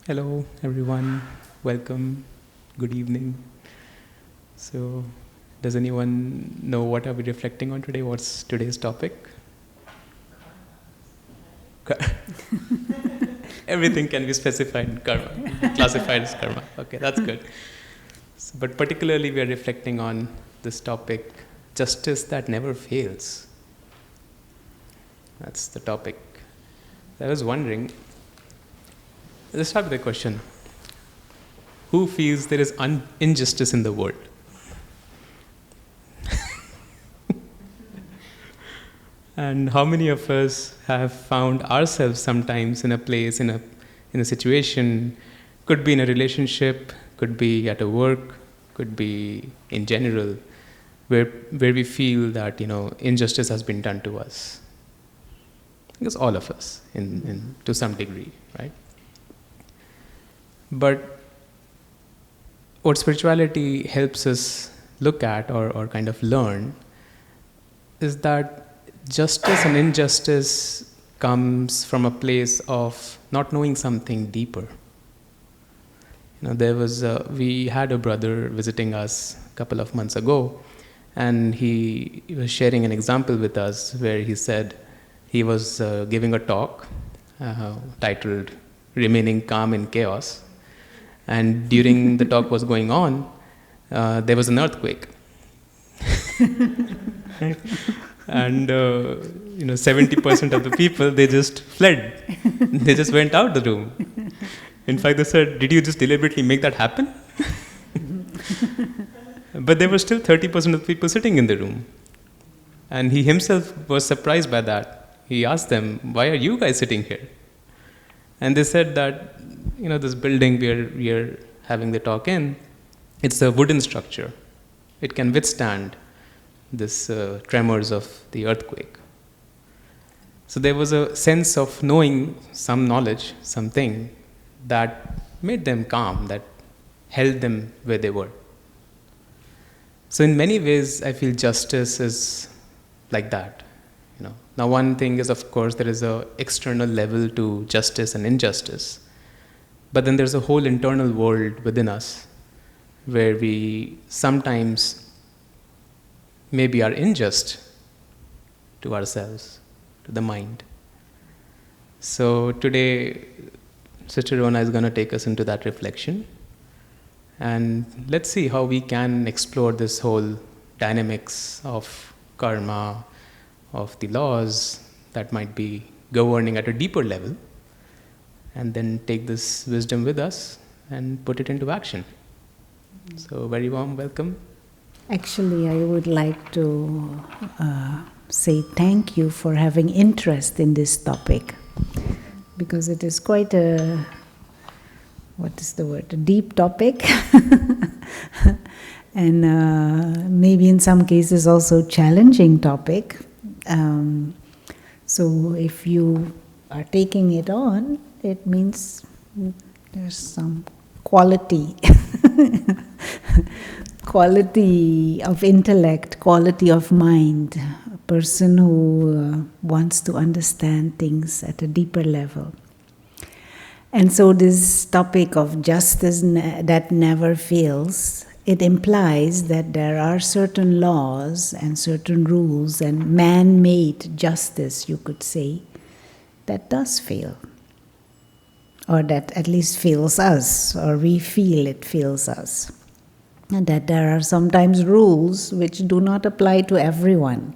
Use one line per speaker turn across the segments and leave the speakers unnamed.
Hello, everyone. Welcome. Good evening. So, does anyone know what are we reflecting on today? What's today's topic? Everything can be specified in karma, classified as karma. Okay, that's good. But particularly, we are reflecting on this topic: justice that never fails. That's the topic. I was wondering. Let's start with a question. Who feels there is injustice in the world? And how many of us have found ourselves sometimes in a place, in a situation, could be in a relationship, could be at a work, could be in general, where we feel that injustice has been done to us. I guess all of us, in to some degree, right? But what spirituality helps us look at or kind of learn is that justice and injustice comes from a place of not knowing something deeper. We had a brother visiting us a couple of months ago, and he was sharing an example with us where he said he was giving a talk titled "Remaining Calm in Chaos." And during the talk was going on, there was an earthquake. And 70% of the people, they just fled. They just went out the room. In fact, they said, "Did you just deliberately make that happen?" But there were still 30% of the people sitting in the room. And he himself was surprised by that. He asked them, "Why are you guys sitting here?" And they said that, this building we are having the talk in, it's a wooden structure. It can withstand this tremors of the earthquake. So there was a sense of knowing some knowledge, something that made them calm, that held them where they were. So in many ways, I feel justice is like that. Now, one thing is, of course, there is an external level to justice and injustice. But then there's a whole internal world within us where we sometimes maybe are unjust to ourselves, to the mind. So today, Sister Rona is going to take us into that reflection. And let's see how we can explore this whole dynamics of karma, of the laws that might be governing at a deeper level, and then take this wisdom with us and put it into action. So, very warm welcome.
Actually, I would like to say thank you for having interest in this topic, because it is quite a deep topic, and maybe in some cases also challenging topic. So if you are taking it on, it means there's some quality of intellect, quality of mind, a person who wants to understand things at a deeper level. And so this topic of justice that never fails, it implies that there are certain laws and certain rules and man-made justice, you could say, that does fail. Or that at least fails us, or we feel it fails us. And that there are sometimes rules which do not apply to everyone.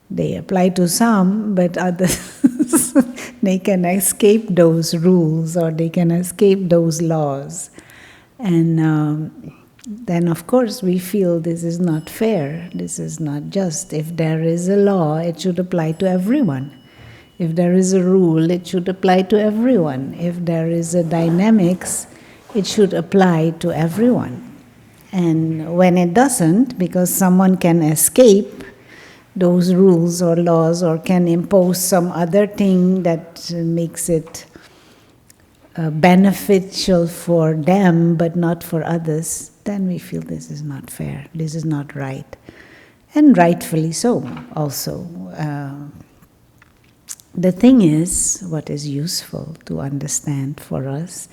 They apply to some, but others, they can escape those rules or they can escape those laws. And then of course we feel this is not fair, this is not just. If there is a law, it should apply to everyone. If there is a rule, it should apply to everyone. If there is a dynamics, it should apply to everyone. And when it doesn't, because someone can escape those rules or laws or can impose some other thing that makes it beneficial for them but not for others, then we feel this is not fair, this is not right. And rightfully so also. The thing is, what is useful to understand for us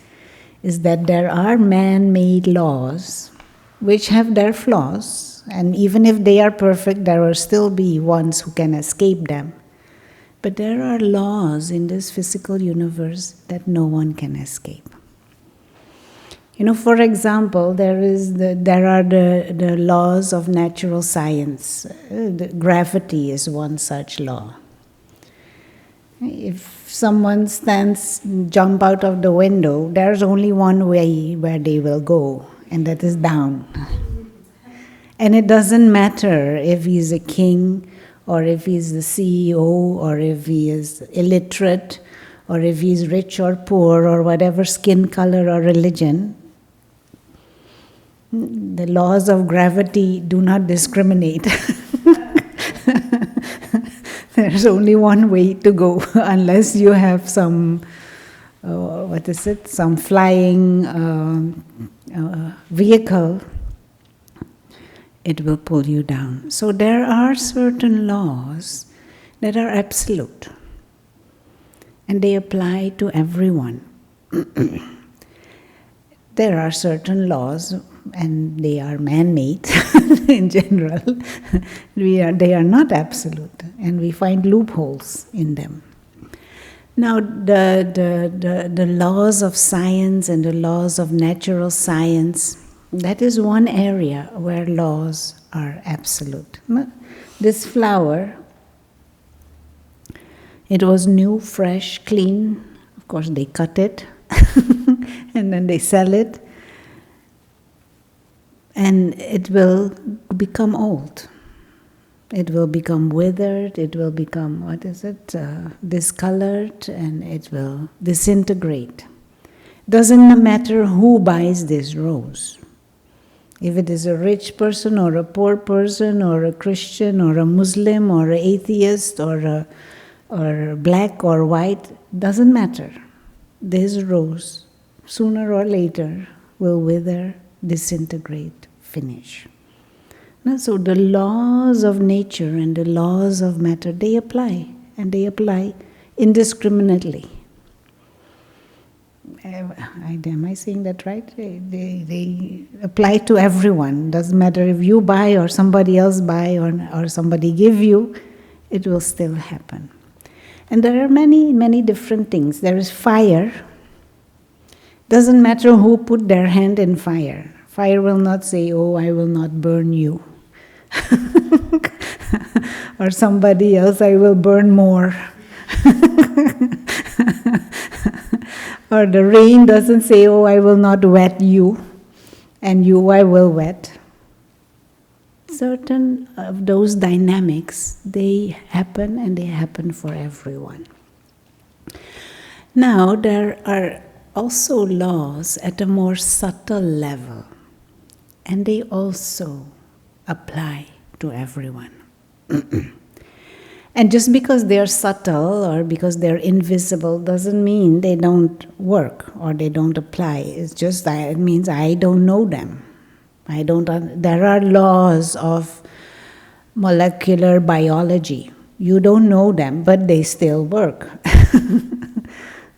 is that there are man-made laws which have their flaws, and even if they are perfect, there will still be ones who can escape them. But there are laws in this physical universe that no one can escape. For example, there are the laws of natural science. Gravity is one such law. If someone jump out of the window, there's only one way where they will go, and that is down. And it doesn't matter if he's a king, or if he's the CEO, or if he is illiterate, or if he's rich or poor, or whatever skin color or religion. The laws of gravity do not discriminate. There's only one way to go, unless you have some, some flying vehicle, it will pull you down. So there are certain laws that are absolute, and they apply to everyone. There are certain laws, and they are man-made in general. They are not absolute, and we find loopholes in them. Now, the laws of science and the laws of natural science, that is one area where laws are absolute. This flower, it was new, fresh, clean. Of course, they cut it, and then they sell it. And it will become old. It will become withered, it will become, discolored, and it will disintegrate. Doesn't matter who buys this rose. If it is a rich person or a poor person or a Christian or a Muslim or an atheist or black or white, doesn't matter. This rose, sooner or later, will wither, disintegrate, finish. Now, so the laws of nature and the laws of matter, they apply, and they apply indiscriminately. Am I saying that right? They apply to everyone. Doesn't matter if you buy or somebody else buy or somebody give you, it will still happen. And there are many, many different things. There is fire. Doesn't matter who put their hand in fire. Fire will not say, "Oh, I will not burn you." Or somebody else, "I will burn more." Or the rain doesn't say, "Oh, I will not wet you, and you I will wet." Certain of those dynamics, they happen, and they happen for everyone. Now, there are also laws at a more subtle level, and they also apply to everyone. And just because they're subtle or because they're invisible doesn't mean they don't work or they don't apply. It's just that it means I don't know them. There are laws of molecular biology. You don't know them, but they still work.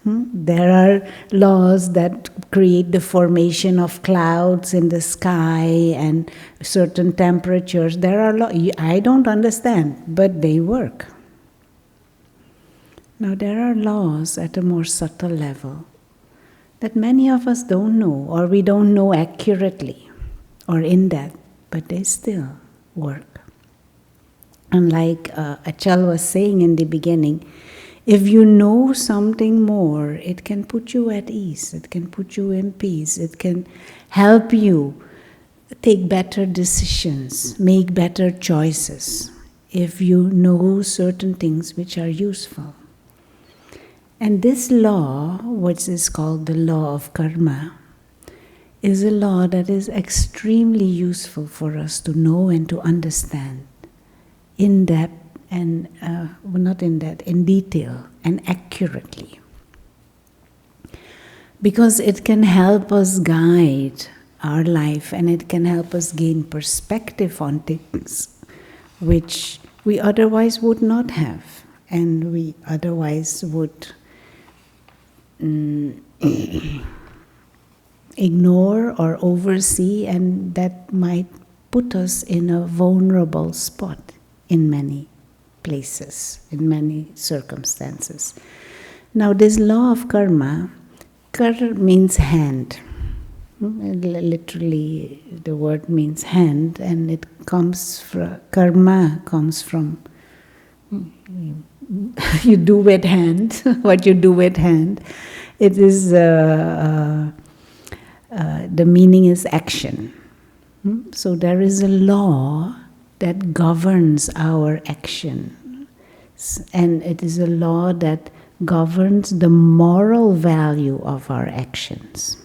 There are laws that create the formation of clouds in the sky and certain temperatures. There are laws I don't understand, but they work. Now, there are laws at a more subtle level that many of us don't know, or we don't know accurately or in depth, but they still work. And like Achal was saying in the beginning, if you know something more, it can put you at ease, it can put you in peace, it can help you take better decisions, make better choices, if you know certain things which are useful. And this law, which is called the law of karma, is a law that is extremely useful for us to know and to understand in depth and not in depth, in detail and accurately. Because it can help us guide our life, and it can help us gain perspective on things which we otherwise would not have, and we otherwise would ignore or oversee, and that might put us in a vulnerable spot in many places, in many circumstances. Now, this law of karma, kar means hand. Literally, the word means hand, and it comes from, karma comes from you do with hand, what you do with hand. It is, the meaning is action. So there is a law that governs our action. And it is a law that governs the moral value of our actions.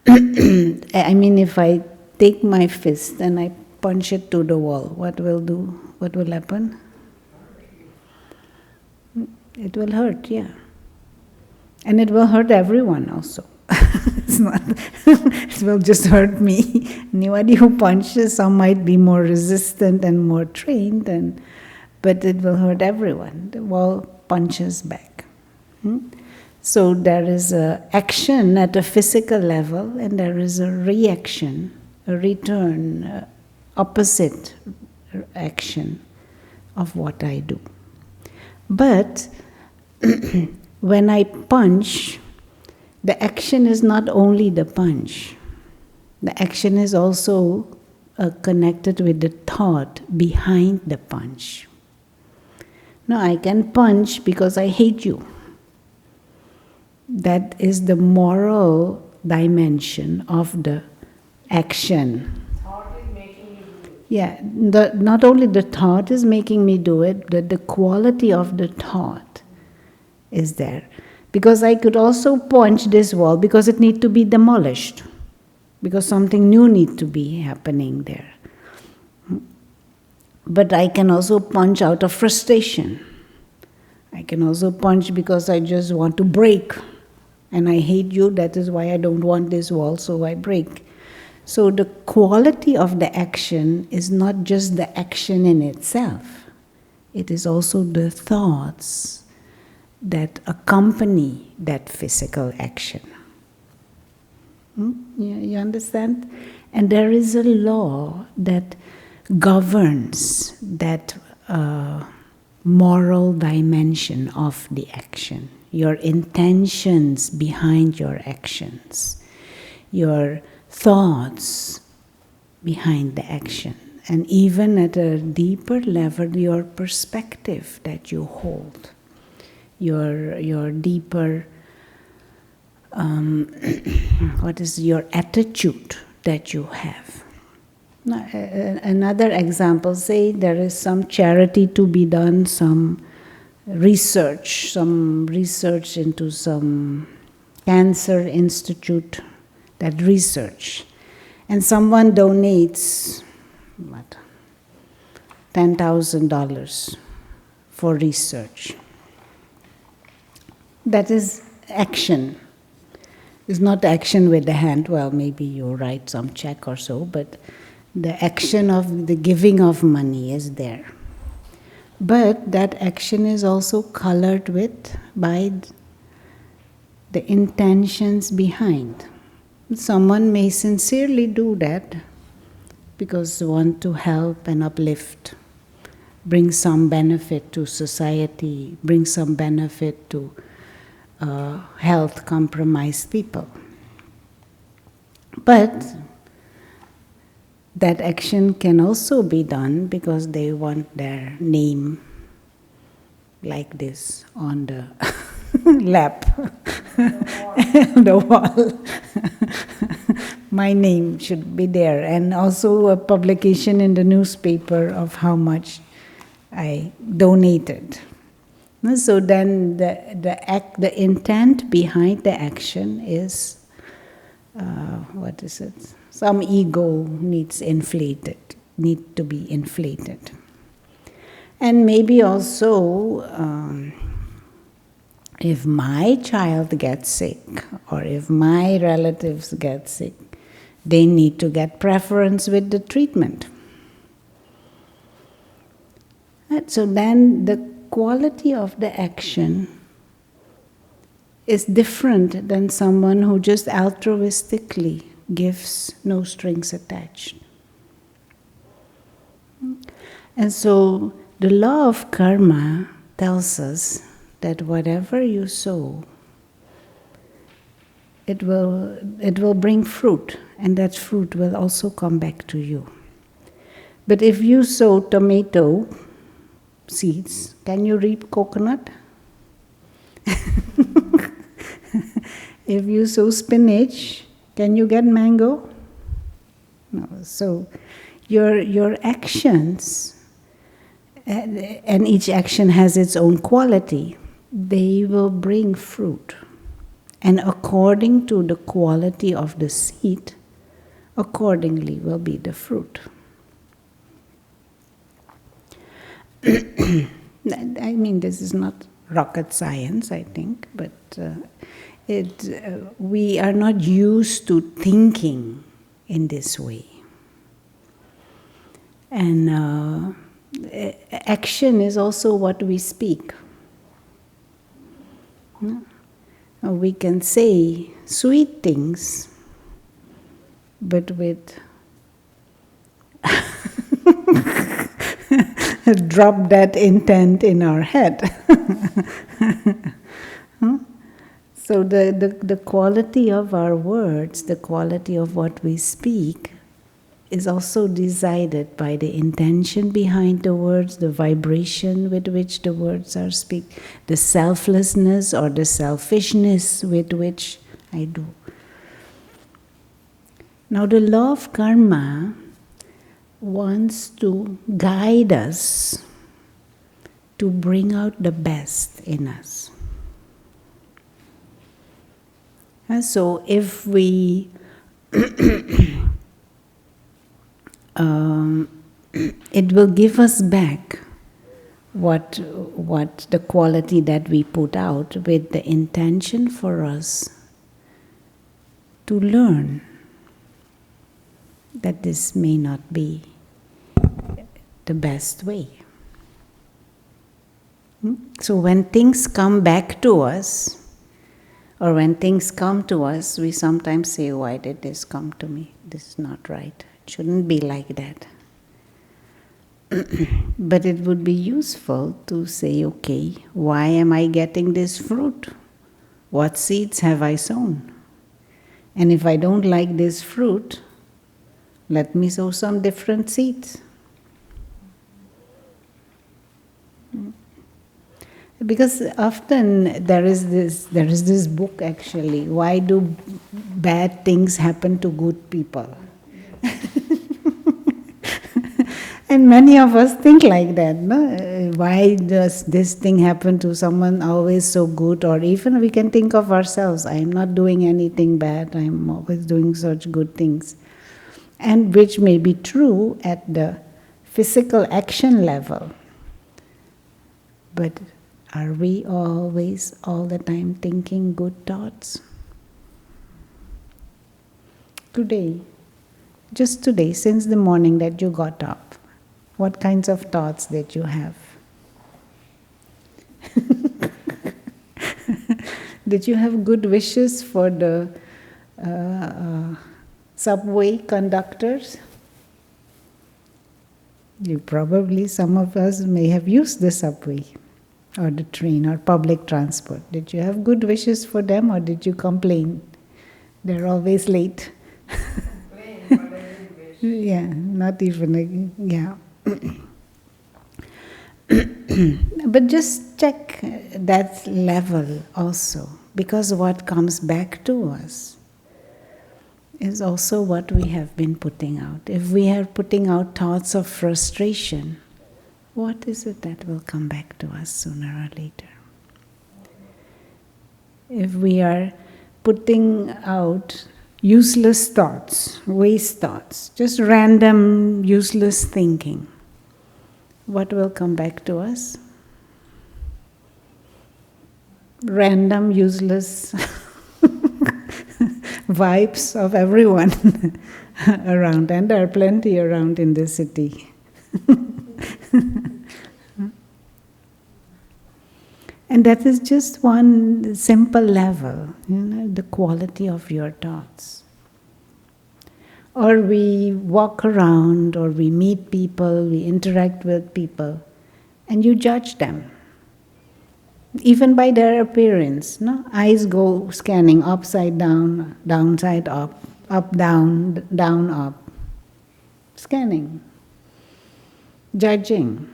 I mean, if I take my fist and I punch it to the wall, what will do? What will happen? It will hurt, yeah. And it will hurt everyone also. It's not, it will just hurt me. Anybody who punches, some might be more resistant and more trained, but it will hurt everyone. The wall punches back. So there is an action at a physical level, and there is a reaction, a return, opposite action of what I do. But when I punch, the action is not only the punch. The action is also connected with the thought behind the punch. Now, I can punch because I hate you. That is the moral dimension of the action.
Thought is making you do it.
Yeah, not only the thought is making me do it, but the quality of the thought is there. Because I could also punch this wall because it needs to be demolished, because something new needs to be happening there. But I can also punch out of frustration. I can also punch because I just want to break. And I hate you, that is why I don't want this wall, so I break. So the quality of the action is not just the action in itself. It is also the thoughts that accompany that physical action. You understand? And there is a law that governs that moral dimension of the action. Your intentions behind your actions, your thoughts behind the action, and even at a deeper level, your perspective that you hold, your deeper, what is your attitude that you have. Now, another example, say there is some charity to be done, some research into some cancer institute, that research. And someone donates, what, $10,000 for research. That is action. It's not action with the hand, well, maybe you write some check or so, but the action of the giving of money is there. But that action is also colored by the intentions behind. Someone may sincerely do that because they want to help and uplift, bring some benefit to society, bring some benefit to health compromised people. But that action can also be done because they want their name like this on the lap, the wall. My name should be there, and also a publication in the newspaper of how much I donated. So then the intent behind the action is, what is it? Some ego needs to be inflated. And maybe also, if my child gets sick, or if my relatives get sick, they need to get preference with the treatment. And so then the quality of the action is different than someone who just altruistically gives, no strings attached. And so the law of karma tells us that whatever you sow, it will bring fruit, and that fruit will also come back to you. But if you sow tomato seeds, can you reap coconut? If you sow spinach, can you get mango? No. So your actions, and each action has its own quality, they will bring fruit. And according to the quality of the seed, accordingly will be the fruit. I mean, this is not rocket science, I think, but we are not used to thinking in this way. And action is also what we speak. We can say sweet things, but with drop that intent in our head. So the quality of our words, the quality of what we speak, is also decided by the intention behind the words, the vibration with which the words are spoken, the selflessness or the selfishness with which I do. Now the law of karma wants to guide us to bring out the best in us. And so if we it will give us back what the quality that we put out, with the intention for us to learn that this may not be the best way. So when things come back to us, or when things come to us, we sometimes say, why did this come to me? This is not right. It shouldn't be like that. But it would be useful to say, okay, why am I getting this fruit? What seeds have I sown? And if I don't like this fruit, let me sow some different seeds. Because often there is this book actually, why do bad things happen to good people? And many of us think like that, no? Why does this thing happen to someone always so good? Or even we can think of ourselves, I am not doing anything bad, I am always doing such good things. And which may be true at the physical action level. But are we always, all the time, thinking good thoughts? Today, just today, since the morning that you got up, what kinds of thoughts did you have? Did you have good wishes for the subway conductors? You probably, some of us may have used the subway or the train or public transport. Did you have good wishes for them, or did you complain? They're always late.
Complain, but I didn't wish.
Yeah, not even, yeah. But just check that level also, because what comes back to us is also what we have been putting out. If we are putting out thoughts of frustration, what is it that will come back to us sooner or later? If we are putting out useless thoughts, waste thoughts, just random useless thinking, what will come back to us? Random useless vibes of everyone around, and there are plenty around in this city. And that is just one simple level, the quality of your thoughts. Or we walk around, or we meet people, we interact with people, and you judge them. Even by their appearance, no? Eyes go scanning upside down, downside up, down, up. Scanning, judging.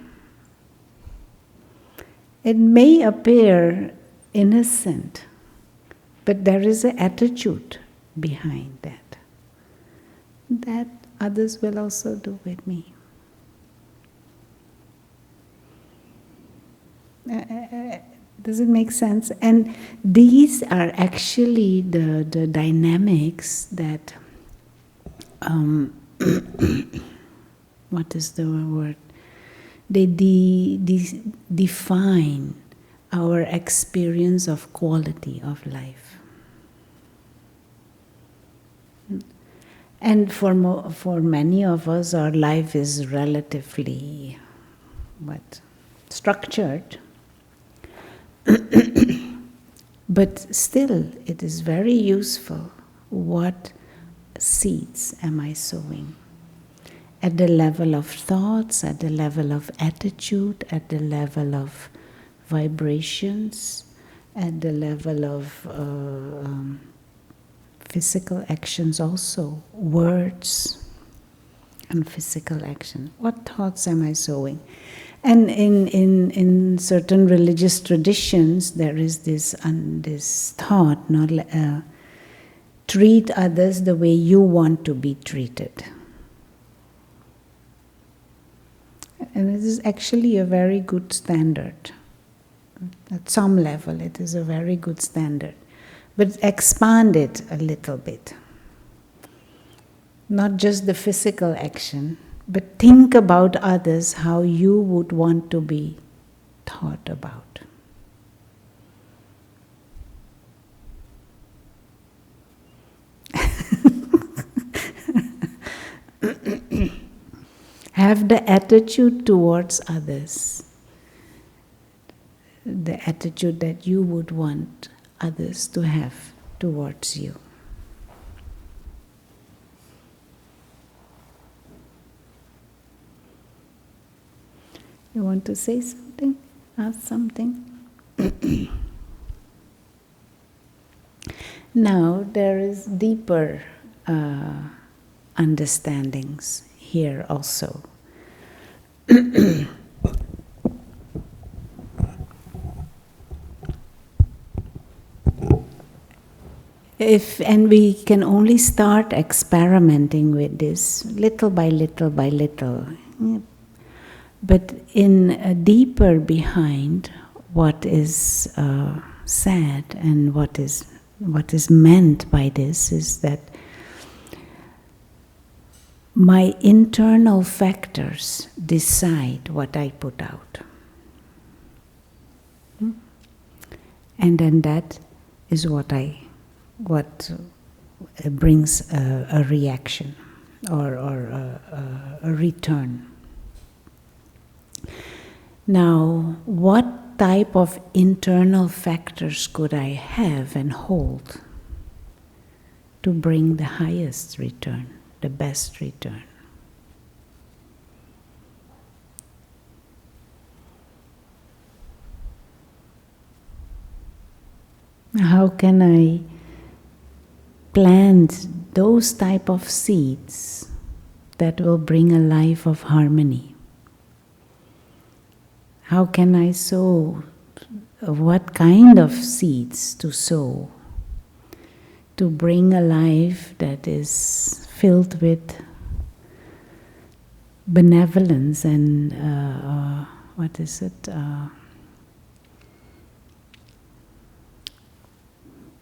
It may appear innocent, but there is an attitude behind that. That others will also do with me. Does it make sense? And these are actually the dynamics that, what is the word? They define our experience of quality of life. And for many of us, our life is relatively structured. But still, it is very useful. What seeds am I sowing? At the level of thoughts, at the level of attitude, at the level of vibrations, at the level of physical actions also, words and physical action. What thoughts am I sowing? And in certain religious traditions, there is this thought, treat others the way you want to be treated. And it is actually a very good standard. At some level, it is a very good standard. But expand it a little bit. Not just the physical action, but think about others how you would want to be thought about. Have the attitude towards others, the attitude that you would want others to have towards you. You want to say something? Ask something? Now, there is deeper understandings here also. And we can only start experimenting with this little by little by little. But in deeper behind what is said and what is meant by this is that my internal factors decide what I put out. And then that is what brings a reaction or a return. Now, what type of internal factors could I have and hold to bring the highest return, the best return? How can I plant those type of seeds that will bring a life of harmony? How can I sow? What kind of seeds to sow to bring a life that is filled with benevolence and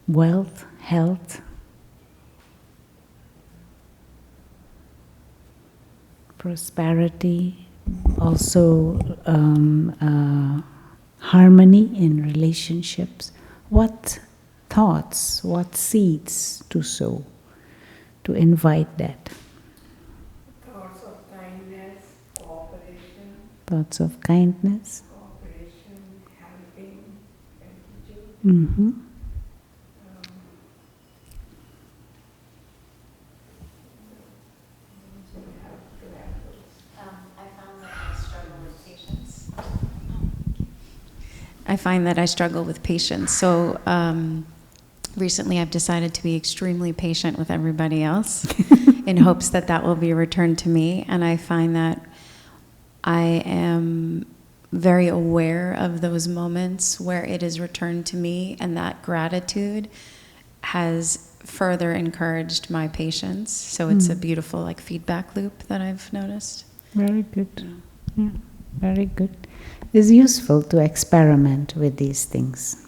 wealth, health, prosperity, also harmony in relationships. What thoughts, what seeds to sow, to invite that?
Thoughts of kindness, cooperation.
Thoughts of kindness.
Cooperation, helping.
Mm-hmm.
I found that I struggle with patience. I find that I struggle with patience. So recently I've decided to be extremely patient with everybody else in hopes that that will be returned to me. And I find that I am very aware of those moments where it is returned to me, and that gratitude has further encouraged my patience. So it's a beautiful like feedback loop that I've noticed.
Very good. Yeah, very good. It's useful to experiment with these things.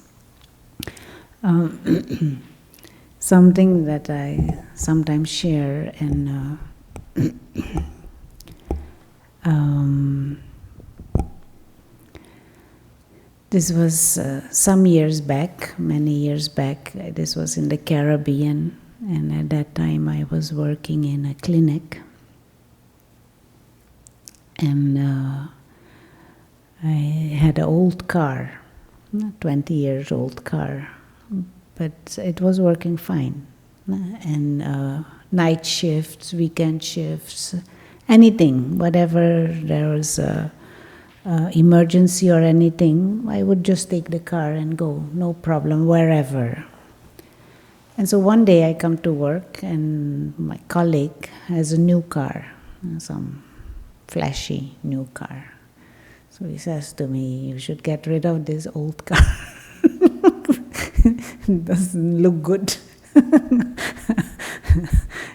Something that I sometimes share in this was some years back, many years back. This was in the Caribbean, and at that time I was working in a clinic, and I had an old car, 20 years old car, but it was working fine. And night shifts, weekend shifts, anything, whatever there was a emergency or anything, I would just take the car and go, no problem, wherever. And so one day I come to work and my colleague has a new car, some flashy new car. So he says to me, you should get rid of this old car. It doesn't look good.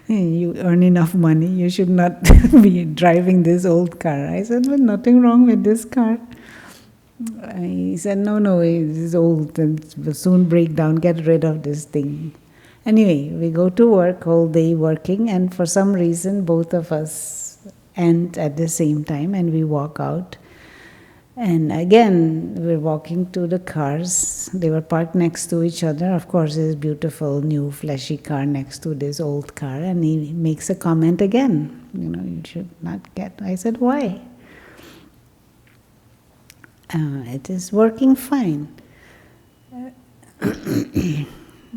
You earn enough money, you should not be driving this old car. I said, well, nothing wrong with this car. He said, no, it is old and it will soon break down, get rid of this thing. Anyway, we go to work all day working, and for some reason both of us end at the same time and we walk out. And again, we're walking to the cars. They were parked next to each other. Of course, this beautiful new flashy car next to this old car. And he makes a comment again. You should not get... I said, why? It is working fine.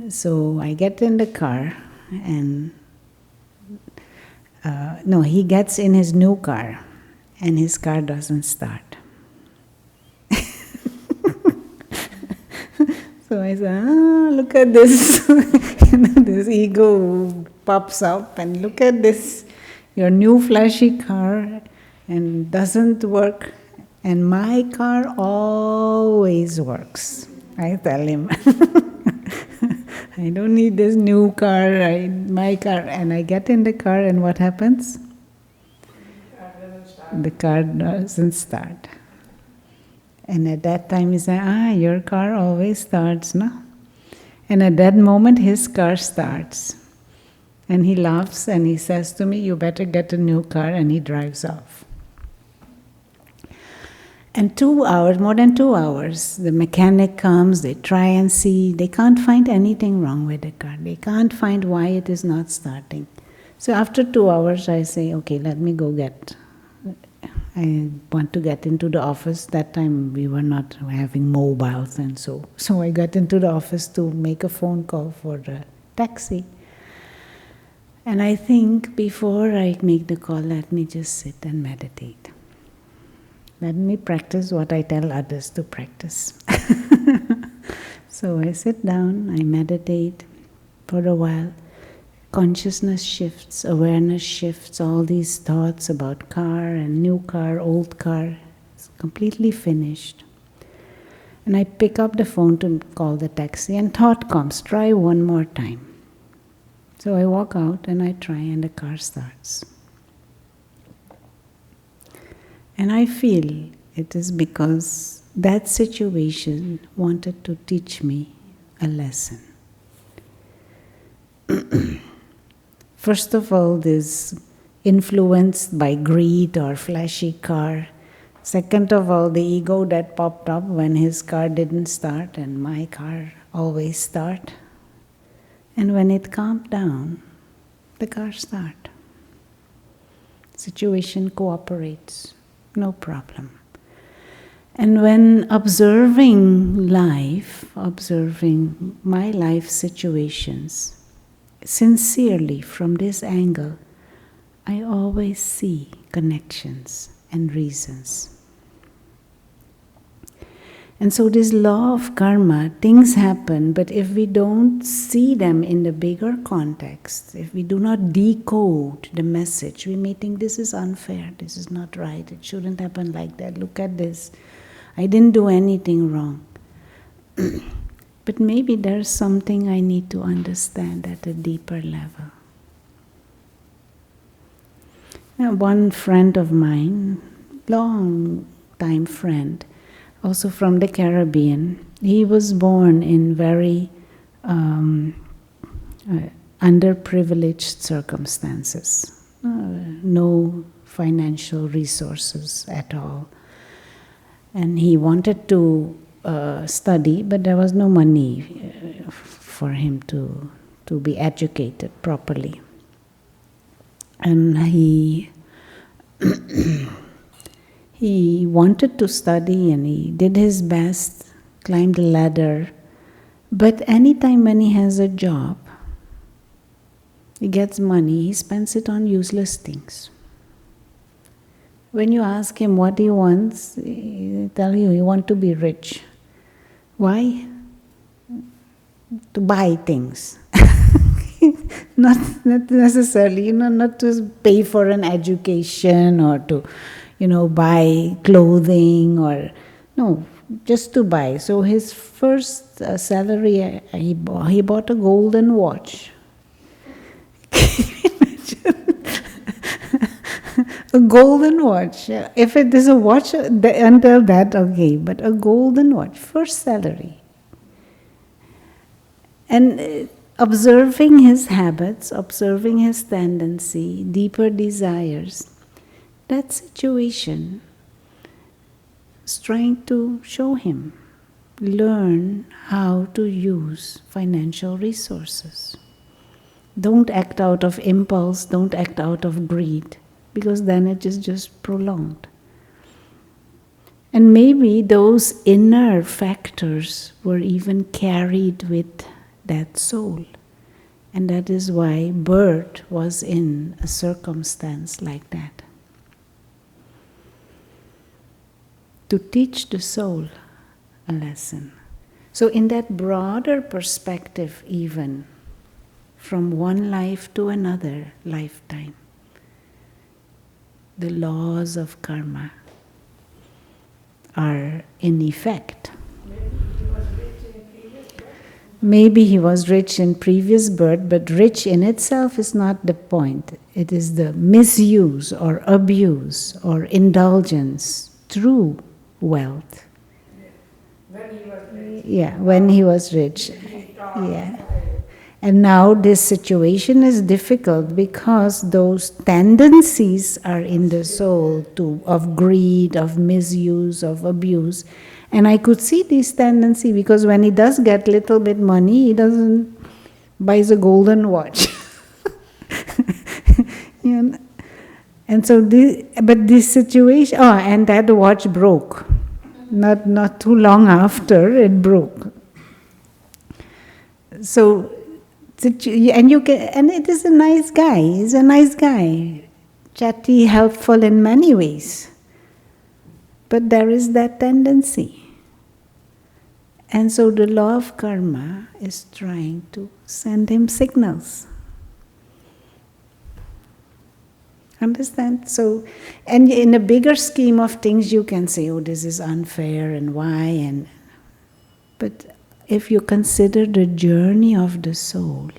So I get in the car and... he gets in his new car and his car doesn't start. So I said, look at this. This ego pops up, and look at this, your new flashy car, and doesn't work, and my car always works. I tell him, I don't need this new car, my car. And I get in the car, and what happens? The car doesn't start. And at that time he said, your car always starts, no? And at that moment his car starts. And he laughs and he says to me, you better get a new car, and he drives off. And 2 hours, more than 2 hours, the mechanic comes, they try and see, they can't find anything wrong with the car. They can't find why it is not starting. So after 2 hours I say, okay, let me go I want to get into the office. That time we were not having mobiles, and so I got into the office to make a phone call for the taxi. And I think before I make the call, let me just sit and meditate. Let me practice what I tell others to practice. So I sit down, I meditate for a while. Consciousness shifts, awareness shifts, all these thoughts about car and new car, old car, it's completely finished. And I pick up the phone to call the taxi, and thought comes, try one more time. So I walk out and I try, and the car starts. And I feel it is because that situation wanted to teach me a lesson. First of all, this influenced by greed or flashy car. Second of all, the ego that popped up when his car didn't start and my car always start. And when it calmed down, the car start. Situation cooperates, no problem. And when observing life, observing my life situations, sincerely from this angle, I always see connections and reasons. And so this law of karma, things happen, but if we don't see them in the bigger context, if we do not decode the message, we may think this is unfair, this is not right, it shouldn't happen like that, look at this, I didn't do anything wrong. But maybe there's something I need to understand at a deeper level. Now, one friend of mine, long time friend, also from the Caribbean, he was born in very underprivileged circumstances. No financial resources at all. And he wanted to study, but there was no money for him to be educated properly. And he wanted to study and he did his best, climbed the ladder, but anytime when he has a job, he gets money, he spends it on useless things. When you ask him what he wants, he tell you he wants to be rich. Why? To buy things. Not necessarily, not to pay for an education or to, buy clothing or, no, just to buy. So his first salary, he bought a golden watch. Can you imagine? A golden watch. If it is a watch, until that, okay, but a golden watch, first salary. And observing his habits, observing his tendency, deeper desires, that situation is trying to show him, learn how to use financial resources. Don't act out of impulse, don't act out of greed, because then it is just prolonged. And maybe those inner factors were even carried with that soul. And that is why birth was in a circumstance like that. To teach the soul a lesson. So in that broader perspective even, from one life to another lifetime, the laws of karma are in effect. Maybe he was rich in previous birth, but rich in itself is not the point. It is the misuse or abuse or indulgence through wealth.
When he was rich.
Yeah, when he was rich. Yeah. And now this situation is difficult because those tendencies are in the soul of greed, of misuse, of abuse. And I could see this tendency because when he does get little bit money, he doesn't buys a golden watch. And so this situation, and that watch broke. Not too long after it broke. So, and it is a nice guy. He's a nice guy, chatty, helpful in many ways. But there is that tendency. And so the law of karma is trying to send him signals. Understand? So, and in a bigger scheme of things, you can say, oh, this is unfair and why. But if you consider the journey of the soul,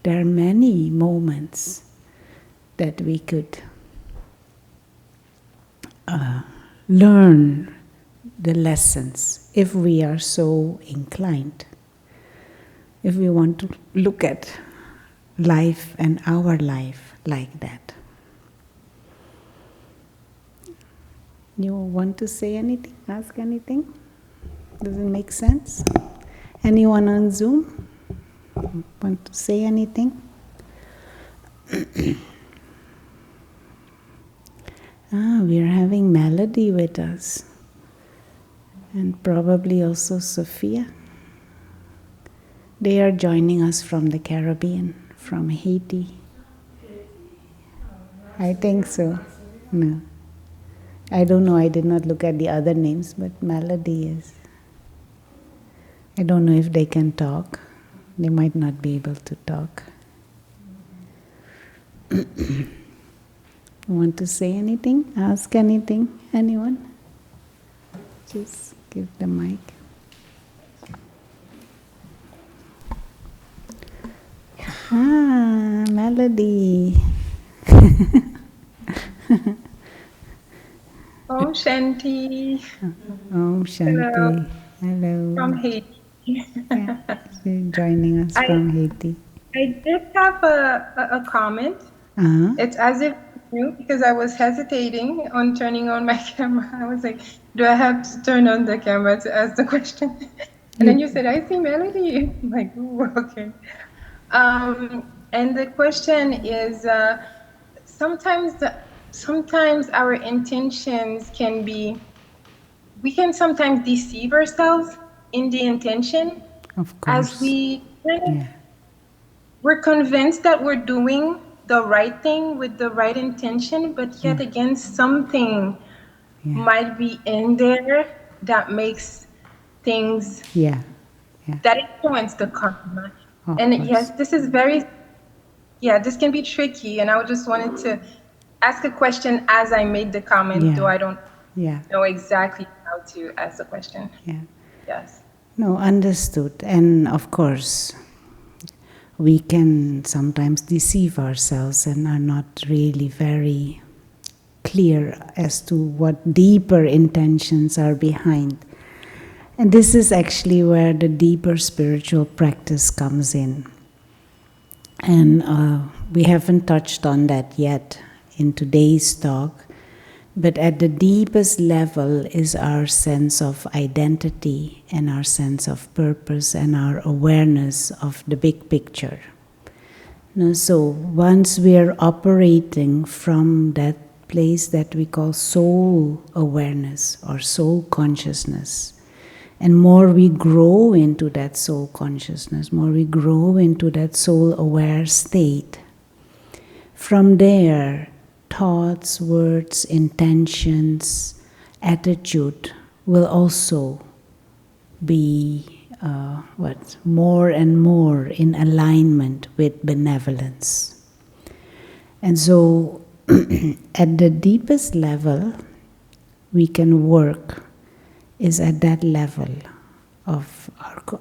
there are many moments that we could learn the lessons if we are so inclined. If we want to look at life and our life like that. You want to say anything? Ask anything? Does it make sense? Anyone on Zoom want to say anything? We are having Melody with us. and probably also Sophia. They are joining us from the Caribbean, from Haiti. I think so. No. I don't know, I did not look at the other names, but Melody is. I don't know if they can talk. They might not be able to talk. Want to say anything? Ask anything? Anyone? Just give the mic. Ah, Melody.
Om Shanti.
Om Shanti. Hello.
From Haiti.
Yeah, she's joining us from Haiti.
I did have a comment.
Uh-huh.
It's as if you, because I was hesitating on turning on my camera. I was like, do I have to turn on the camera to ask the question? And then you said, I see Melody. I'm like, ooh, okay. And the question is, sometimes our intentions can be, we can sometimes deceive ourselves in the intention.
Of course.
As we're convinced that we're doing the right thing with the right intention, but yet again, something might be in there that makes things that influence the karma. And yes, this is this can be tricky. And I just wanted to ask a question as I made the comment, though I don't know exactly how to ask the question.
Yeah.
Yes.
No, understood. And of course, we can sometimes deceive ourselves and are not really very clear as to what deeper intentions are behind. And this is actually where the deeper spiritual practice comes in. And we haven't touched on that yet in today's talk, but at the deepest level is our sense of identity and our sense of purpose and our awareness of the big picture. So once we are operating from that place that we call soul awareness or soul consciousness, and more we grow into that soul consciousness, more we grow into that soul aware state, from there thoughts, words, intentions, attitude will also be more and more in alignment with benevolence. And so at the deepest level we can work is at that level of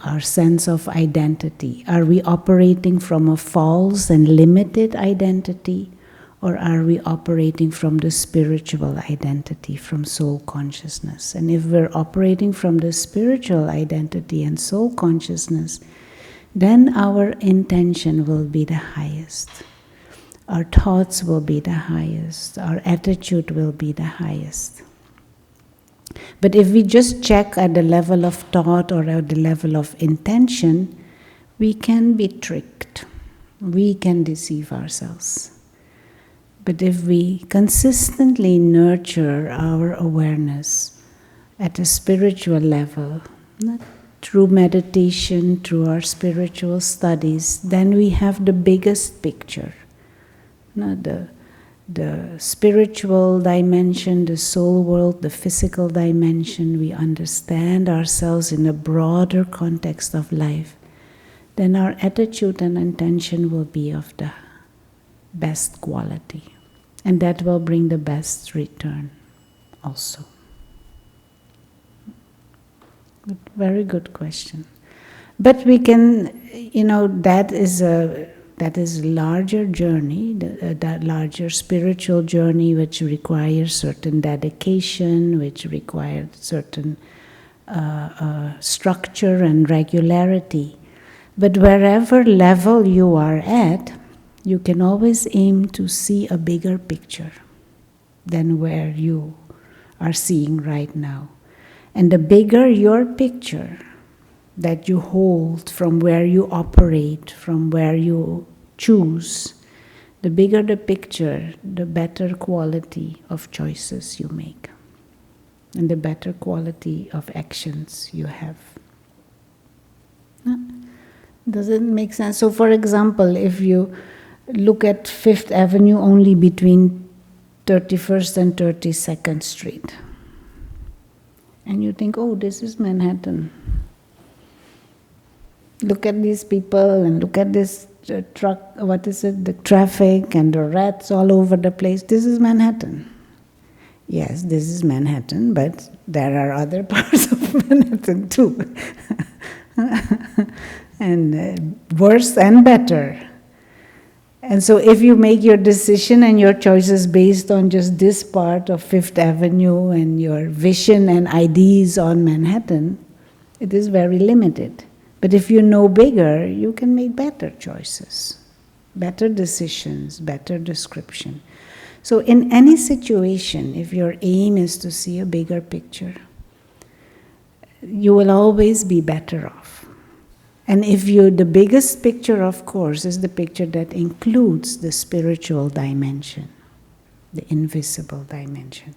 our sense of identity. Are we operating from a false and limited identity, or are we operating from the spiritual identity, from soul consciousness? And if we're operating from the spiritual identity and soul consciousness, then our intention will be the highest. Our thoughts will be the highest. Our attitude will be the highest. But if we just check at the level of thought or at the level of intention, we can be tricked. We can deceive ourselves. But if we consistently nurture our awareness at a spiritual level, through meditation, through our spiritual studies, then we have the biggest picture. The spiritual dimension, the soul world, the physical dimension, we understand ourselves in a broader context of life, then our attitude and intention will be of the best quality. And that will bring the best return also. Very good question. But we can, that is a larger journey, that larger spiritual journey, which requires certain dedication, which requires certain structure and regularity. But wherever level you are at, you can always aim to see a bigger picture than where you are seeing right now. And the bigger your picture that you hold from where you operate, from where you choose, the bigger the picture, the better quality of choices you make. and the better quality of actions you have. No? Does it make sense? So, for example, if you look at Fifth Avenue only between 31st and 32nd Street, and you think, oh, this is Manhattan. Look at these people and look at this truck, the traffic and the rats all over the place. This is Manhattan. Yes, this is Manhattan, but there are other parts of Manhattan too. And worse and better. And so if you make your decision and your choices based on just this part of Fifth Avenue and your vision and ideas on Manhattan, it is very limited. But if you know bigger, you can make better choices, better decisions, better description. So in any situation, if your aim is to see a bigger picture, you will always be better off. And the biggest picture, of course, is the picture that includes the spiritual dimension, the invisible dimension.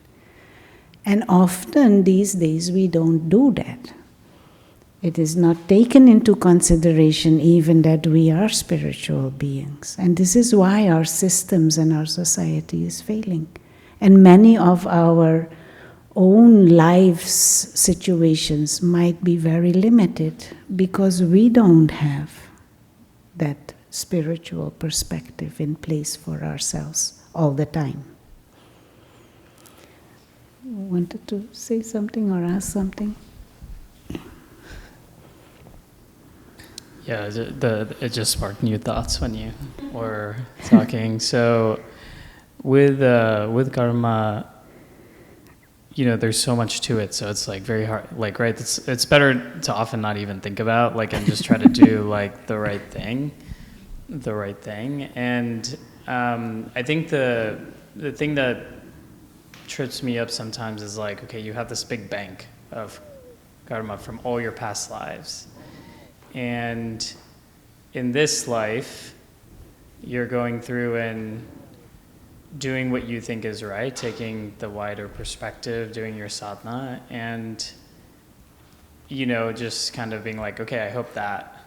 And often these days we don't do that. It is not taken into consideration even that we are spiritual beings. And this is why our systems and our society is failing. And many of our own lives situations might be very limited because we don't have that spiritual perspective in place for ourselves all the time. Wanted to say something or ask something?
Yeah, it just sparked new thoughts when you were talking. So with karma, there's so much to it, so it's like very hard, like, right, it's better to often not even think about, like, and just try to do like the right thing. And I think the thing that trips me up sometimes is like, okay, you have this big bank of karma from all your past lives, and in this life you're going through and doing what you think is right, taking the wider perspective, doing your sadhana, and just kind of being like, okay, I hope that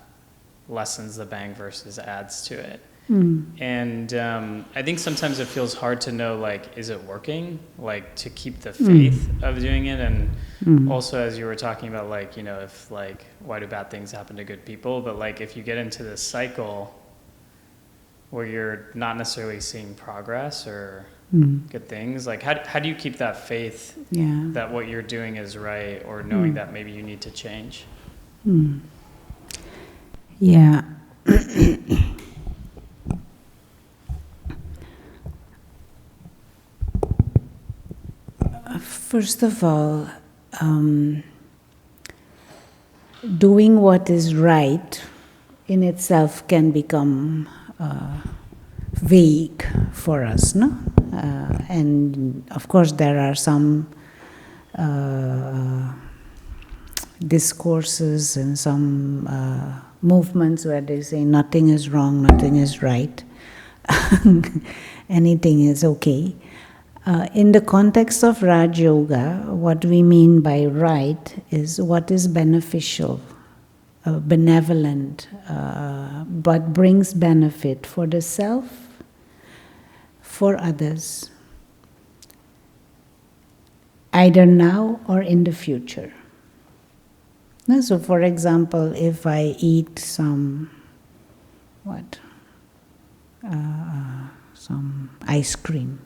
lessens the bang versus adds to it. And I think sometimes it feels hard to know, like, is it working, like, to keep the faith of doing it. And also, as you were talking about, like, if, like, why do bad things happen to good people, but like if you get into this cycle where you're not necessarily seeing progress or good things, like how do you keep that faith that what you're doing is right, or knowing that maybe you need to change?
Yeah. First of all, doing what is right in itself can become vague for us, no? And of course there are some discourses and some movements where they say nothing is wrong, nothing is right, anything is okay. In the context of Raj Yoga, what we mean by right is what is beneficial, benevolent, but brings benefit for the self, for others, either now or in the future. So, for example, if I eat some ice cream,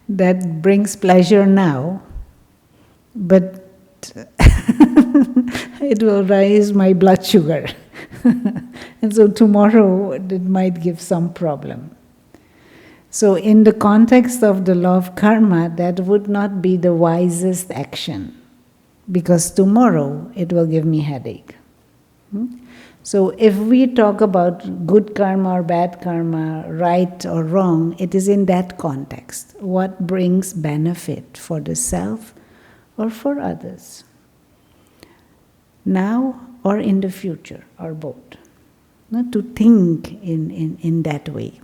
that brings pleasure now, but it will raise my blood sugar. And so tomorrow it might give some problem. So in the context of the law of karma, that would not be the wisest action, because tomorrow it will give me headache. So if we talk about good karma or bad karma, right or wrong, it is in that context. What brings benefit for the self or for others? Now or in the future, or both. Not to think in that way.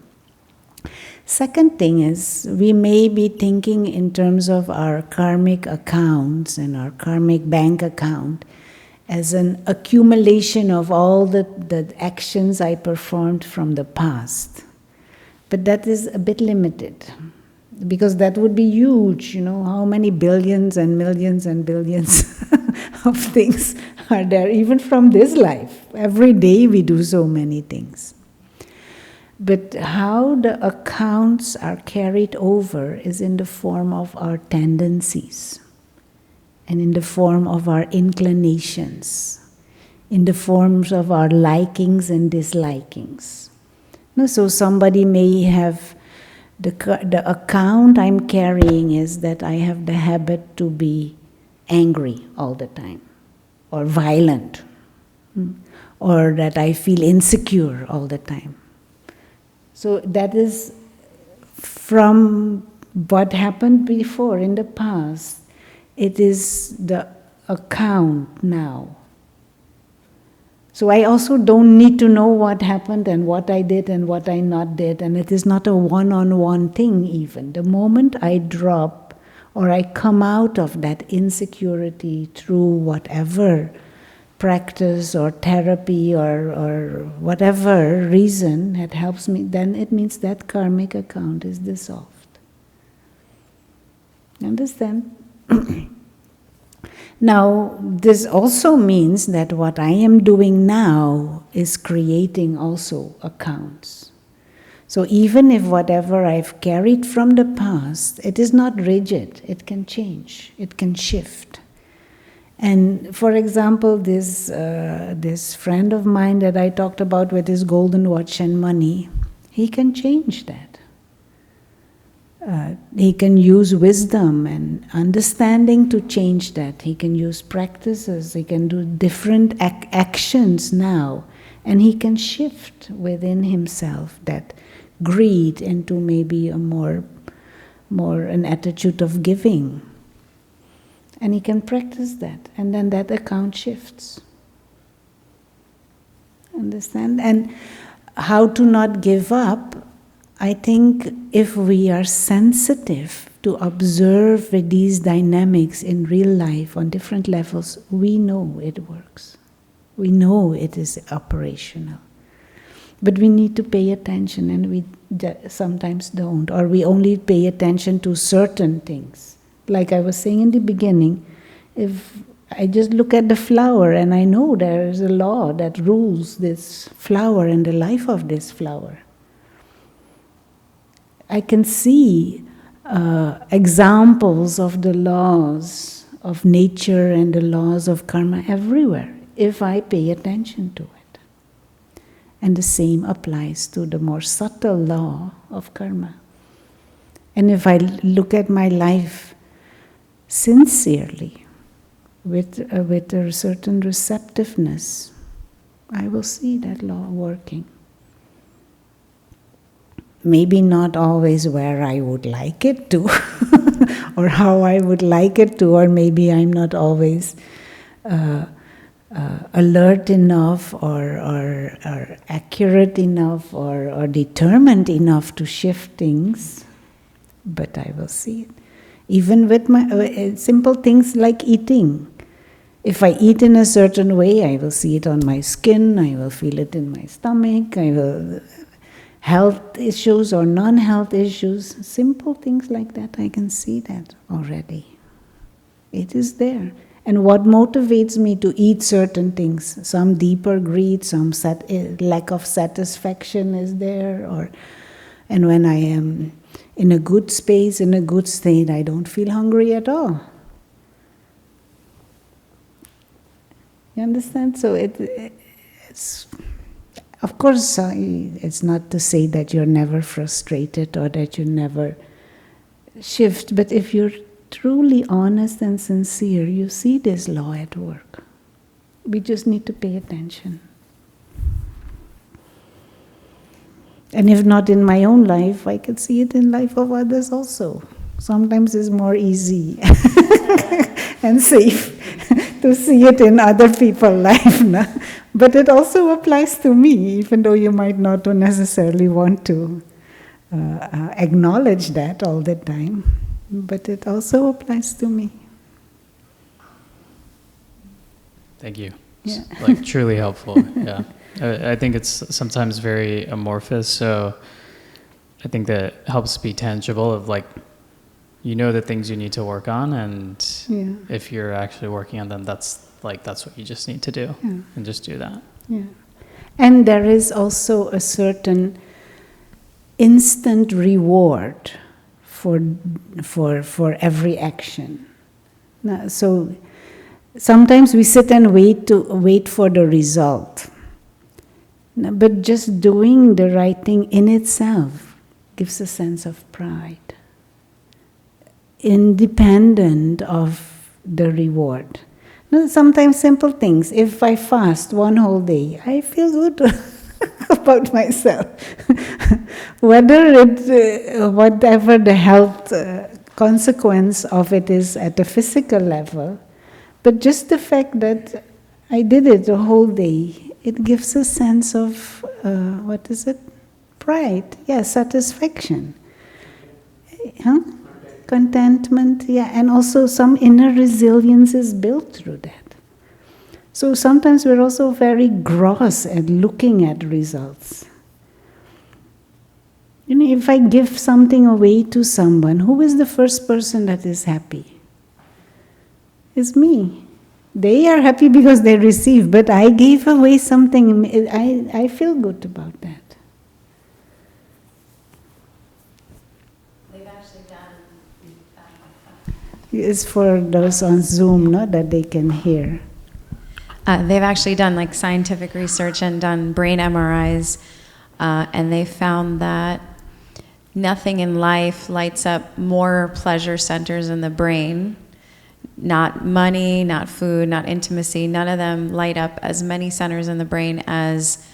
Second thing is, we may be thinking in terms of our karmic accounts and our karmic bank account as an accumulation of all the actions I performed from the past. But that is a bit limited, because that would be huge, how many billions and millions and billions of things are there, even from this life. Every day we do so many things. But how the accounts are carried over is in the form of our tendencies, and in the form of our inclinations, in the forms of our likings and dislikings. So somebody may have, the account I'm carrying is that I have the habit to be angry all the time, or violent, or that I feel insecure all the time. So that is from what happened before in the past. It is the account now. So I also don't need to know what happened and what I did and what I not did, and it is not a one-on-one thing even. The moment I drop or I come out of that insecurity through whatever practice or therapy or whatever reason that helps me, then it means that karmic account is dissolved. Understand? Now, this also means that what I am doing now is creating also accounts. So even if whatever I've carried from the past, it is not rigid, it can change, it can shift. And for example, this friend of mine that I talked about with his golden watch and money, he can change that. He can use wisdom and understanding to change that. He can use practices, he can do different actions now, and he can shift within himself that greed into maybe a more an attitude of giving. And he can practice that, and then that account shifts. Understand? And how to not give up, I think if we are sensitive to observe these dynamics in real life on different levels, we know it works. We know it is operational. But we need to pay attention, and we sometimes don't, or we only pay attention to certain things. Like I was saying in the beginning, if I just look at the flower and I know there is a law that rules this flower and the life of this flower, I can see examples of the laws of nature and the laws of karma everywhere if I pay attention to it. And the same applies to the more subtle law of karma. And if I look at my life sincerely, with a certain receptiveness, I will see that law working. Maybe not always where I would like it to, or how I would like it to, or maybe I'm not always alert enough, or accurate enough, or determined enough to shift things, but I will see it. Even with my simple things like eating. If I eat in a certain way, I will see it on my skin, I will feel it in my stomach, I will... Health issues or non-health issues, simple things like that, I can see that already. It is there. And what motivates me to eat certain things, some deeper greed, some lack of satisfaction is there, and when I am in a good space, in a good state, I don't feel hungry at all. You understand? So it's... Of course, it's not to say that you're never frustrated or that you never shift, but if you're truly honest and sincere, you see this law at work. We just need to pay attention. And if not in my own life, I can see it in life of others also. Sometimes it's more easy and safe to see it in other people's life. No? But it also applies to me, even though you might not necessarily want to acknowledge that all the time, but it also applies to me.
Thank you.
Yeah.
It's, like, truly helpful. Yeah. I think it's sometimes very amorphous, so I think that helps be tangible of, like, you know the things you need to work on, and if you're actually working on them, that's what you just need to do, and just do that.
Yeah. And there is also a certain instant reward for every action. Now, so sometimes we sit and wait for the result. But just doing the right thing in itself gives a sense of pride, independent of the reward. Now, sometimes simple things. If I fast one whole day, I feel good about myself. Whatever the health consequence of it is at a physical level, but just the fact that I did it a whole day, it gives a sense of, pride, satisfaction. Huh? Contentment, and also some inner resilience is built through that. So sometimes we're also very gross at looking at results. If I give something away to someone, who is the first person that is happy? It's me. They are happy because they receive, but I gave away something, I feel good about that. It's for those on Zoom, no, that they can hear.
They've actually done like scientific research and done brain MRIs, and they found that nothing in life lights up more pleasure centers in the brain. Not money, not food, not intimacy. None of them light up as many centers in the brain as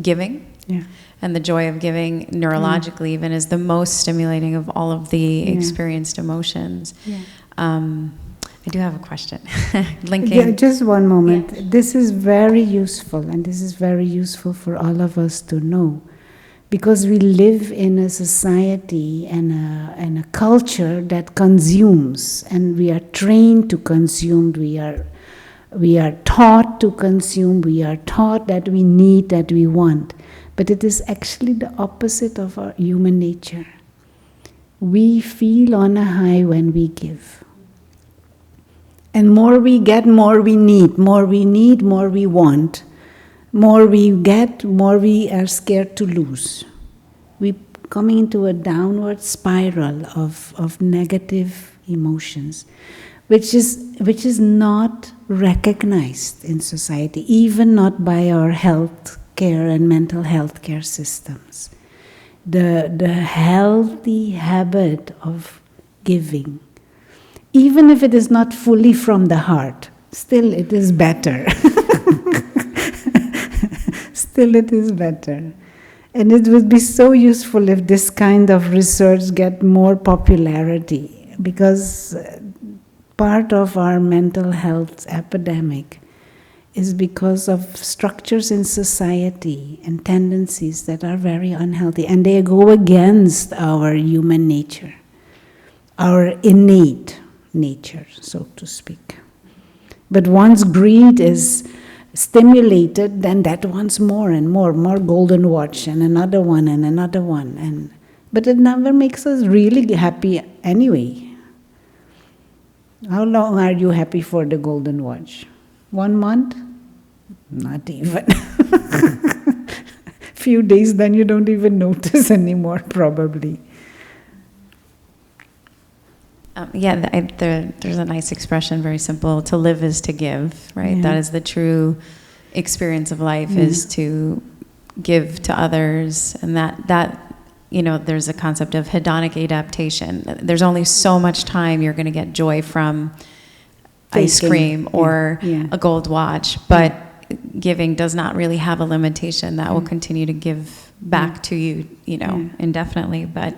giving.
Yeah.
And the joy of giving neurologically even is the most stimulating of all of the experienced emotions.
Yeah.
I do have a question. Linking.
Yeah, just one moment. Yeah. This is very useful, and this is very useful for all of us to know, because we live in a society and a culture that consumes, and we are trained to consume. We are taught to consume. We are taught that we need, that we want. But it is actually the opposite of our human nature. We feel on a high when we give. And more we get, more we need. More we need, more we want. More we get, more we are scared to lose. We're coming into a downward spiral of negative emotions, which is not recognized in society, even not by our health care and mental health care systems. The healthy habit of giving, even if it is not fully from the heart, still it is better. Still it is better. And it would be so useful if this kind of research get more popularity, because part of our mental health epidemic is because of structures in society and tendencies that are very unhealthy, and they go against our human nature, our innate nature, so to speak. But once greed is stimulated, then that wants more and more golden watch and another one, but it never makes us really happy anyway. How long are you happy for the golden watch? 1 month? Not even. Few days, then you don't even notice anymore, probably.
There's a nice expression, very simple. To live is to give, right? Yeah. That is the true experience of life, is to give to others, and that there's a concept of hedonic adaptation. There's only so much time you're going to get joy from ice cream or a gold watch, but giving does not really have a limitation. That will continue to give back to you, indefinitely. But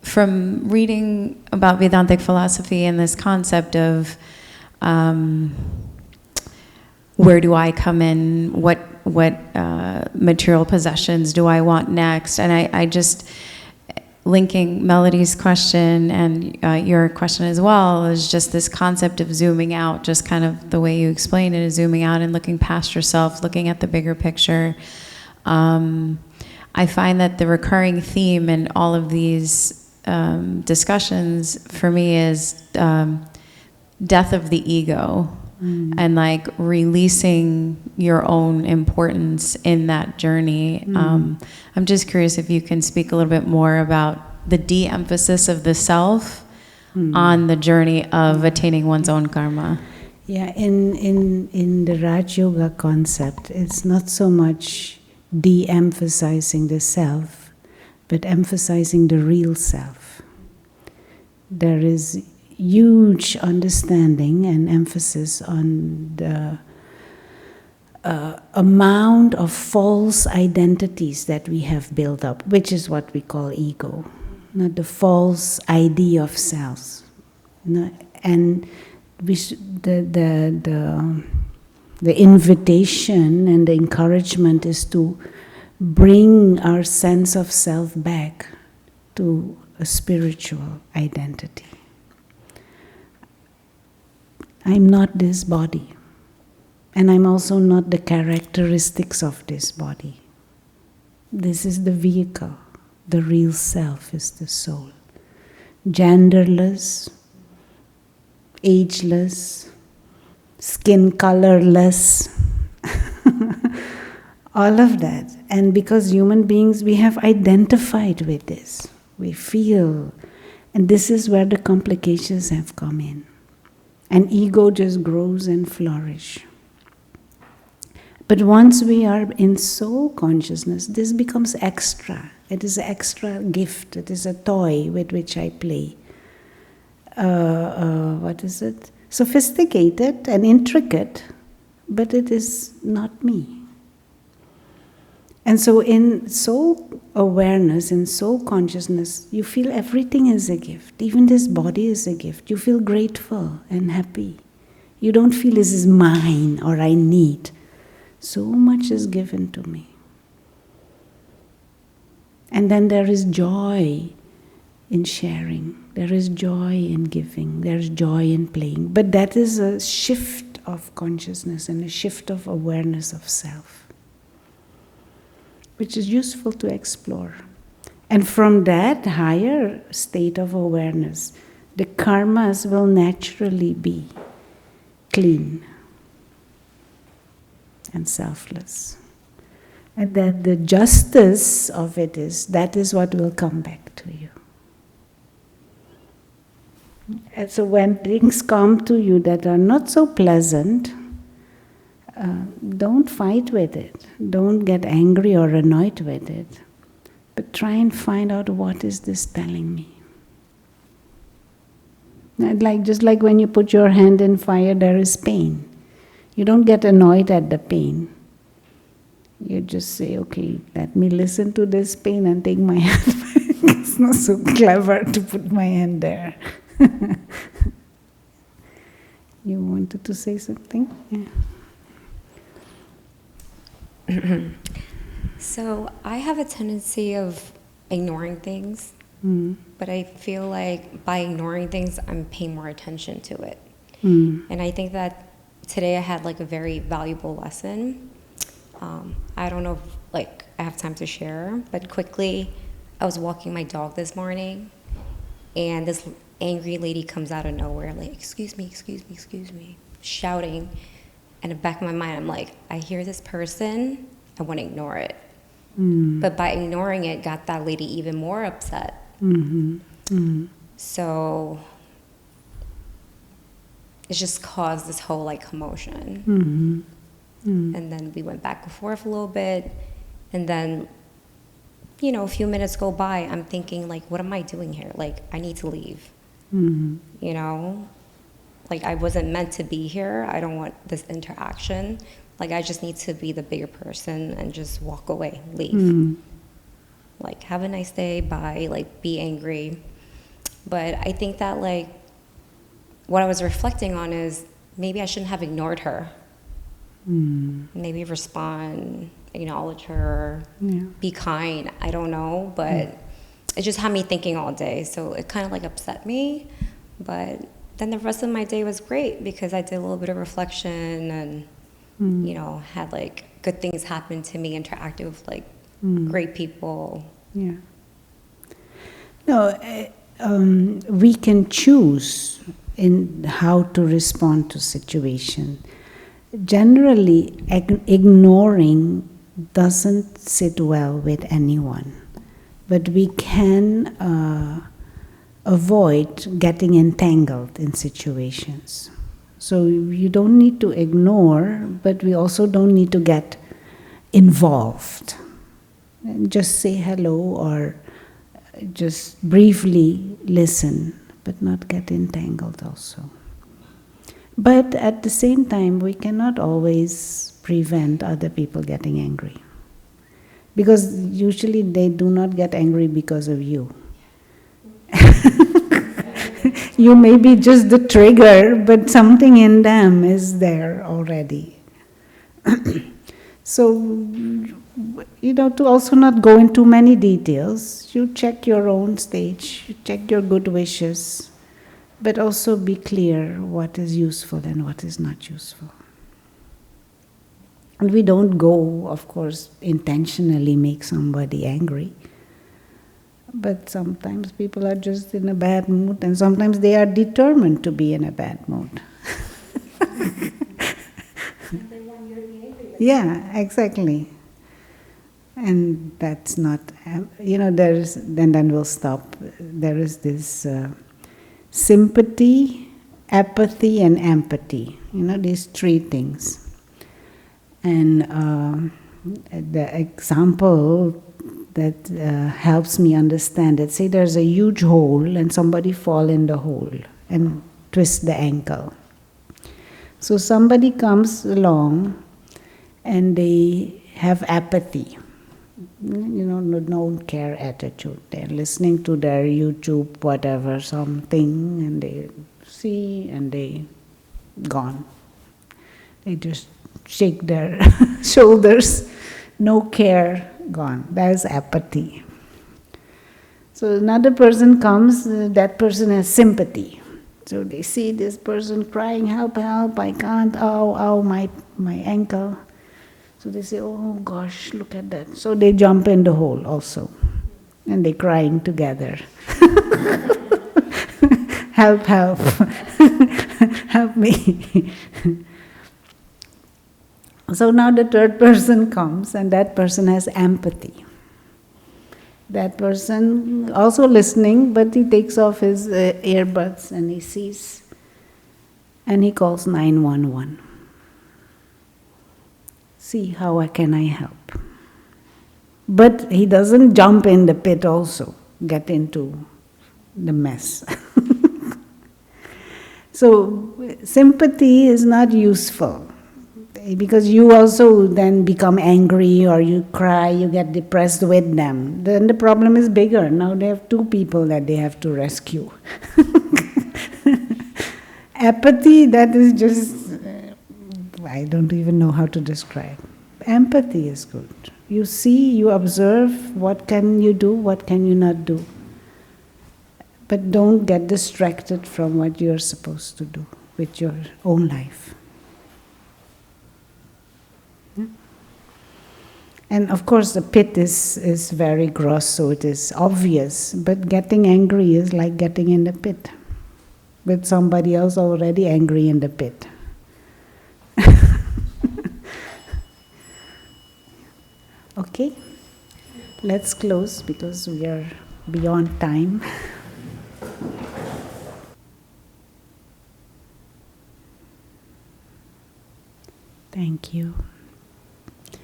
from reading about Vedantic philosophy and this concept of where do I come in, what material possessions do I want next? And I just, linking Melody's question and your question as well, is just this concept of zooming out, just kind of the way you explained it, is zooming out and looking past yourself, looking at the bigger picture. I find that the recurring theme in all of these discussions for me is death of the ego. And like releasing your own importance in that journey. I'm just curious if you can speak a little bit more about the de-emphasis of the self on the journey of attaining one's own karma.
Yeah, in the Raj Yoga concept, it's not so much de-emphasizing the self, but emphasizing the real self. There is huge understanding and emphasis on the amount of false identities that we have built up, which is what we call ego, not the false idea of self. And the invitation and the encouragement is to bring our sense of self back to a spiritual identity. I'm not this body, and I'm also not the characteristics of this body. This is the vehicle. The real self is the soul. Genderless, ageless, skin colorless, all of that. And because human beings, we have identified with this. We feel, and this is where the complications have come in. And ego just grows and flourishes. But once we are in soul consciousness, this becomes extra. It is an extra gift. It is a toy with which I play. What is it? Sophisticated and intricate, but it is not me. And so in soul awareness, in soul consciousness, you feel everything is a gift. Even this body is a gift. You feel grateful and happy. You don't feel this is mine or I need. So much is given to me. And then there is joy in sharing. There is joy in giving. There is joy in playing. But that is a shift of consciousness and a shift of awareness of self, which is useful to explore. And from that higher state of awareness, the karmas will naturally be clean and selfless. And that the justice of it is, that is what will come back to you. And so when things come to you that are not so pleasant, don't fight with it. Don't get angry or annoyed with it. But try and find out, what is this telling me? Just like when you put your hand in fire, there is pain. You don't get annoyed at the pain. You just say, okay, let me listen to this pain and take my hand back. It's not so clever to put my hand there. You wanted to say something? Yeah.
So I have a tendency of ignoring things, but I feel like by ignoring things, I'm paying more attention to it. And I think that today I had like a very valuable lesson. I don't know if I have time to share, but quickly, I was walking my dog this morning, and this angry lady comes out of nowhere, like, excuse me, shouting. And in the back of my mind, I'm like, I hear this person, I want to ignore it. But by ignoring it, got that lady even more upset. So it just caused this whole commotion. And then we went back and forth a little bit, and then a few minutes go by, I'm thinking what am I doing here? I need to leave. I wasn't meant to be here. I don't want this interaction. I just need to be the bigger person and just walk away, leave. Have a nice day, bye, be angry. But I think that what I was reflecting on is maybe I shouldn't have ignored her. maybe respond, acknowledge her, be kind. I don't know, but it just had me thinking all day. So it kind of like upset me, but then the rest of my day was great because I did a little bit of reflection and, had like good things happen to me, interacted with like great people.
Yeah. No, we can choose in how to respond to situation. Generally, ignoring doesn't sit well with anyone, but we can avoid getting entangled in situations. So you don't need to ignore, but we also don't need to get involved. And just say hello or just briefly listen, but not get entangled also. But at the same time, we cannot always prevent other people getting angry. Because usually they do not get angry because of you. You may be just the trigger, but something in them is there already. So, to also not go into many details, you check your own stage, you check your good wishes, but also be clear what is useful and what is not useful. And we don't go, of course, intentionally make somebody angry. But sometimes people are just in a bad mood, and sometimes they are determined to be in a bad mood. Yeah, exactly. And that's not, there's, then we'll stop. There is this sympathy, apathy, and empathy. These three things. And the example that helps me understand it, say there's a huge hole and somebody fall in the hole and twist the ankle. So somebody comes along and they have apathy, no care attitude. They're listening to their YouTube, whatever, something, and they see and they gone. They just shake their shoulders, no care, gone. That is apathy. So another person comes, that person has sympathy. So they see this person crying, help, help, I can't, ow, my ankle. So they say, oh gosh, look at that. So they jump in the hole also. And they're crying together. Help, help. Help me. So now the third person comes, and that person has empathy. That person also listening, but he takes off his earbuds and he sees, and he calls 911. See, how can I help? But he doesn't jump in the pit also, get into the mess. So sympathy is not useful. Because you also then become angry or you cry, you get depressed with them. Then the problem is bigger. Now they have two people that they have to rescue. Apathy, that is just, I don't even know how to describe. Empathy is good. You see, you observe, what can you do, what can you not do. But don't get distracted from what you're supposed to do with your own life. And of course the pit is very gross, so it is obvious, but getting angry is like getting in the pit, with somebody else already angry in the pit. Okay, let's close because we are beyond time. Thank you.